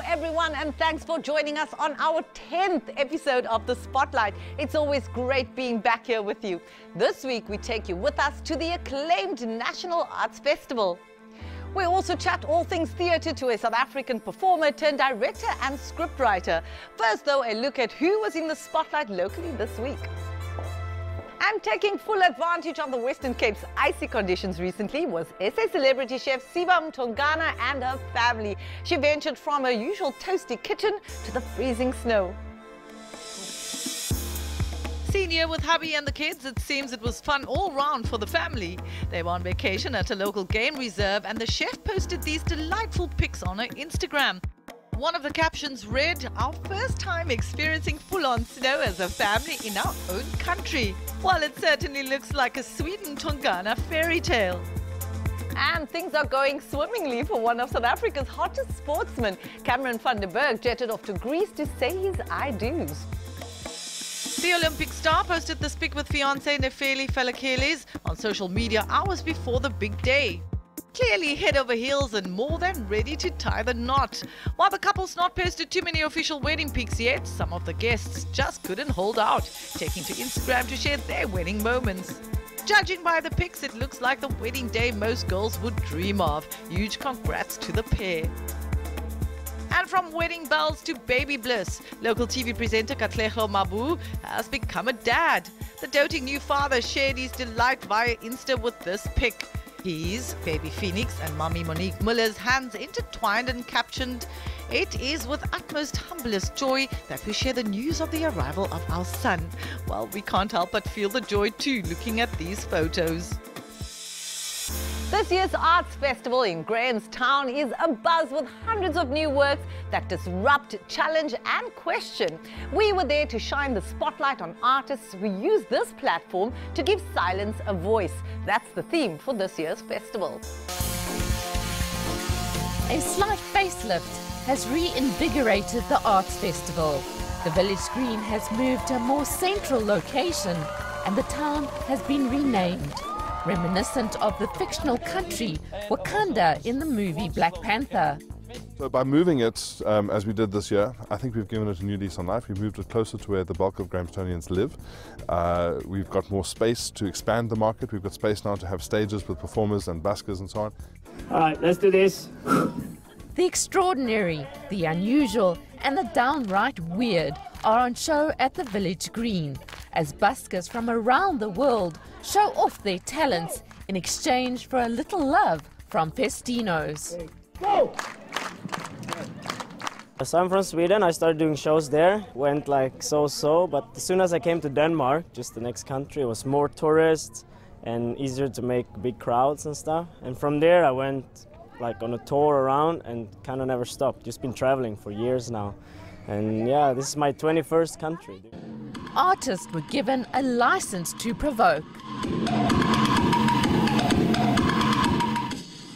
everyone, and thanks for joining us on our 10th episode of The Spotlight. It's always great being back here with you. This week, we take you with us to the acclaimed National Arts Festival. We also chat all things theatre to a South African performer turned director and scriptwriter. First, though, a look at who was in the spotlight locally this week. And taking full advantage of the Western Cape's icy conditions recently was SA celebrity chef Siva Mtongana and her family. She ventured from her usual toasty kitchen to the freezing snow. Senior with hubby and the kids, it seems it was fun all round for the family. They were on vacation at a local game reserve and the chef posted these delightful pics on her Instagram. One of the captions read, "Our first time experiencing full-on snow as a family in our own country." Well, it certainly looks like a sweet Tongana fairy tale. And things are going swimmingly for one of South Africa's hottest sportsmen. Cameron van der Berg jetted off to Greece to say his I-do's. The Olympic star posted this pic with fiancé Nefeli Falakeles on social media hours before the big day. Clearly head over heels and more than ready to tie the knot. While the couple's not posted too many official wedding pics yet, some of the guests just couldn't hold out, taking to Instagram to share their wedding moments. Judging by the pics, it looks like the wedding day most girls would dream of. Huge congrats to the pair. And from wedding bells to baby bliss, local TV presenter Katlego Mabu has become a dad. The doting new father shared his delight via Insta with this pic. His baby Phoenix and mommy Monique Muller's hands intertwined and captioned, "It is with utmost humblest joy that we share the news of the arrival of our son." Well, we can't help but feel the joy too looking at these photos. This year's Arts Festival in Grahamstown is abuzz with hundreds of new works that disrupt, challenge and question. We were there to shine the spotlight on artists who use this platform to give silence a voice. That's the theme for this year's festival. A slight facelift has reinvigorated the Arts Festival. The village green has moved to a more central location and the town has been renamed, reminiscent of the fictional country Wakanda in the movie Black Panther. So by moving it, as we did this year, I think we've given it a new lease on life. We've moved it closer to where the bulk of Grahamstonians live. We've got more space to expand the market. We've got space now to have stages with performers and buskers and so on. All right, let's do this. The extraordinary, the unusual and the downright weird are on show at the village green as buskers from around the world show off their talents in exchange for a little love from festinos. Go! So I'm from Sweden. I started doing shows there. Went like so-so, but as soon as I came to Denmark, just the next country, it was more tourists and easier to make big crowds and stuff. And from there I went like on a tour around and kind of never stopped. Just been traveling for years now. And yeah, this is my 21st country. Artists were given a license to provoke.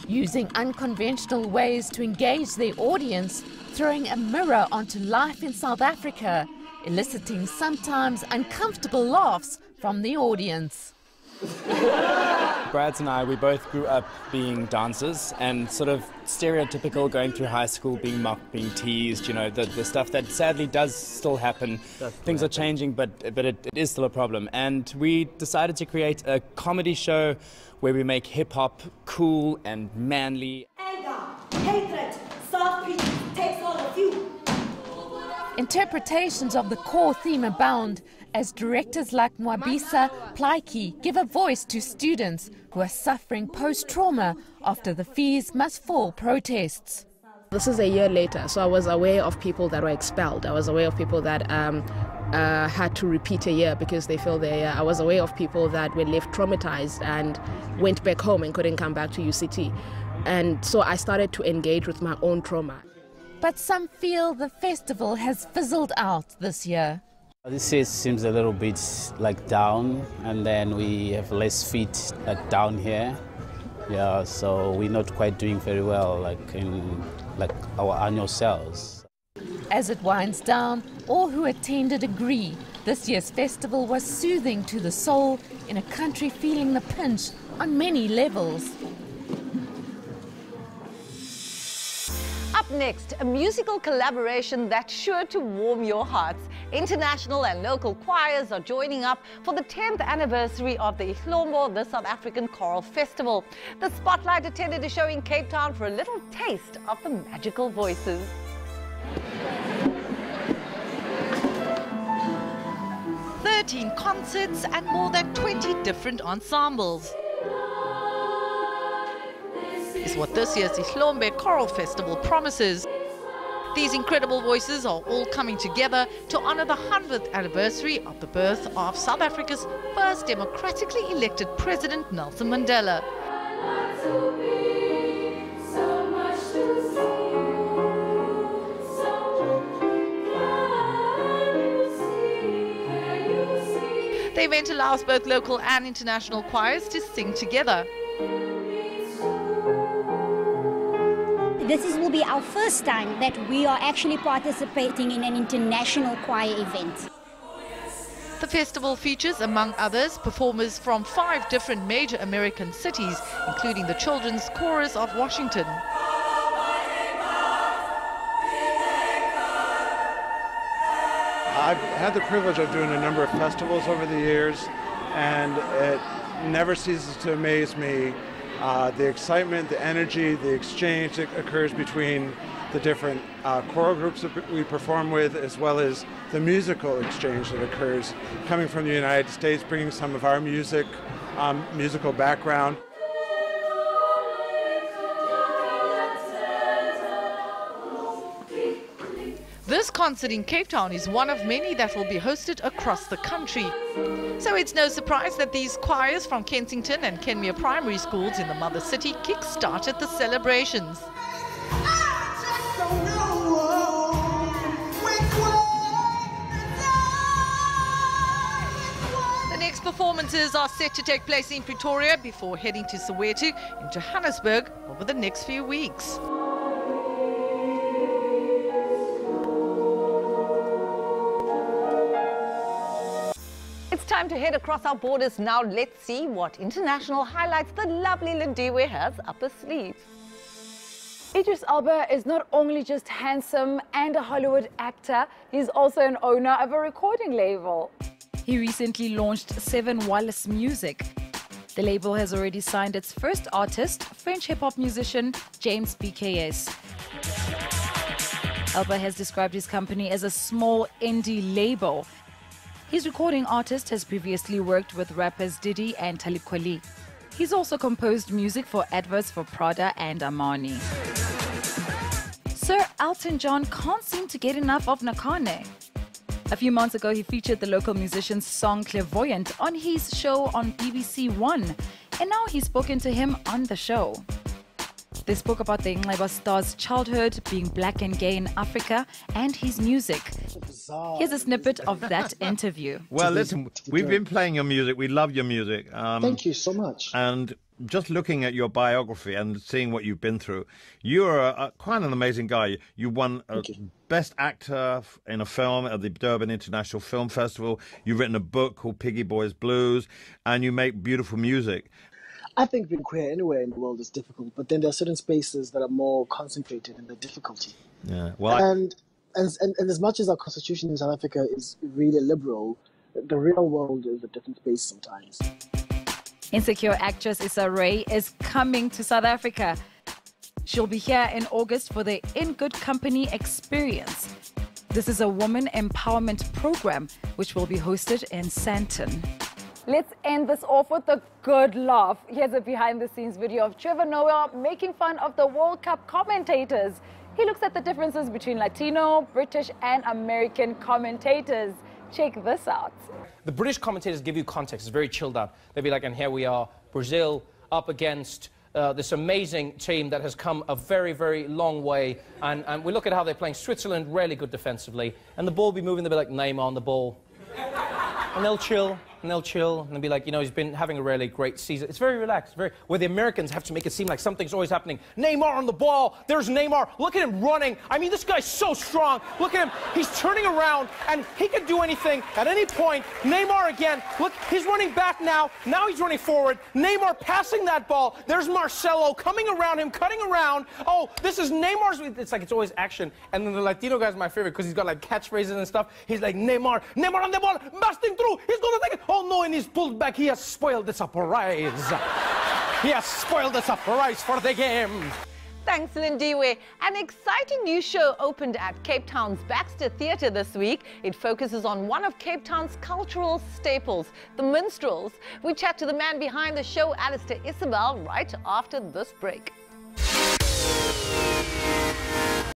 Using unconventional ways to engage their audience, throwing a mirror onto life in South Africa, eliciting sometimes uncomfortable laughs from the audience. Brad and I, we both grew up being dancers and sort of stereotypical going through high school, being mocked, being teased, you know, the stuff that sadly does still happen. Things are changing, but it is still a problem. And we decided to create a comedy show where we make hip-hop cool and manly. Anger, hatred, self-pity takes all of you. Interpretations of the core theme abound as directors like Mwabisa Plaiki give a voice to students who are suffering post-trauma after the fees must fall protests. This is a year later, so I was aware of people that were expelled. I was aware of people that had to repeat a year because they failed their year. I was aware of people that were left traumatized and went back home and couldn't come back to UCT. And so I started to engage with my own trauma. But some feel the festival has fizzled out this year. This year seems a little bit like down, and then we have less feet down here. Yeah, so we're not quite doing very well like in our annual sales. As it winds down, all who attended agree this year's festival was soothing to the soul in a country feeling the pinch on many levels. Up next, a musical collaboration that's sure to warm your hearts. International and local choirs are joining up for the 10th anniversary of the Ihlombo, the South African Choral Festival. The Spotlight attended a show in Cape Town for a little taste of the magical voices. Concerts and more than 20 different ensembles is what this year's Ihlombo Choral Festival promises. These incredible voices are all coming together to honor the 100th anniversary of the birth of South Africa's first democratically elected president, Nelson Mandela. The event allows both local and international choirs to sing together. This will be our first time that we are actually participating in an international choir event. The festival features, among others, performers from 5 different major American cities, including the Children's Chorus of Washington. I've had the privilege of doing a number of festivals over the years, and it never ceases to amaze me the excitement, the energy, the exchange that occurs between the different choral groups that we perform with, as well as the musical exchange that occurs coming from the United States, bringing some of our musical background. This concert in Cape Town is one of many that will be hosted across the country. So it's no surprise that these choirs from Kensington and Kenmere primary schools in the mother city kick-started the celebrations. The next performances are set to take place in Pretoria before heading to Soweto in Johannesburg over the next few weeks. It's time to head across our borders now. Let's see what international highlights the lovely Lindiwe has up her sleeve. Idris Elba is not only just handsome and a Hollywood actor, he's also an owner of a recording label. He recently launched 7 Wallace Music. The label has already signed its first artist, French hip-hop musician James BKS. Elba has described his company as a small indie label. His recording artist has previously worked with rappers Diddy and Talib Kweli. He's also composed music for adverts for Prada and Armani. Sir Elton John can't seem to get enough of Nakane. A few months ago, he featured the local musician's song Clairvoyant on his show on BBC One, and now he's spoken to him on the show. They spoke about the Nxeba star's childhood, being black and gay in Africa, and his music. Here's a snippet of that interview. Well, listen, we've been playing your music. We love your music. Thank you so much. And just looking at your biography and seeing what you've been through, you're quite an amazing guy. You won Best Actor in a Film at the Durban International Film Festival. You've written a book called Piggy Boys Blues, and you make beautiful music. I think being queer anywhere in the world is difficult, but then there are certain spaces that are more concentrated in the difficulty. Yeah, well, and as much as our constitution in South Africa is really liberal, the real world is a different space sometimes. Insecure actress Issa Rae is coming to South Africa. She'll be here in August for the In Good Company experience. This is a woman empowerment program which will be hosted in Sandton. Let's end this off with a good laugh. Here's a behind-the-scenes video of Trevor Noah making fun of the World Cup commentators. He looks at the differences between Latino, British and American commentators. Check this out. The British commentators give you context. It's very chilled out. They'll be like, and here we are, Brazil up against this amazing team that has come a very, very long way. And we look at how they're playing. Switzerland, really good defensively. And the ball will be moving. They'll be like, Neymar on the ball. And they'll chill. and they'll chill, and they'll be like, you know, he's been having a really great season. It's very relaxed, where the Americans have to make it seem like something's always happening. Neymar on the ball, there's Neymar, look at him running. I mean, this guy's so strong. Look at him, he's turning around, and he can do anything at any point. Neymar again, look, he's running back now he's running forward. Neymar passing that ball, there's Marcelo coming around him, cutting around. Oh, this is Neymar's, it's like it's always action. And then the Latino guy's my favorite, because he's got like catchphrases and stuff. He's like, Neymar on the ball, busting through, he's gonna take it. Oh no, and he's pulled back, he has spoiled the surprise. He has spoiled the surprise for the game. Thanks, Lindiwe. An exciting new show opened at Cape Town's Baxter Theatre this week. It focuses on one of Cape Town's cultural staples, the minstrels. We chat to the man behind the show, Alistair Isabel, right after this break.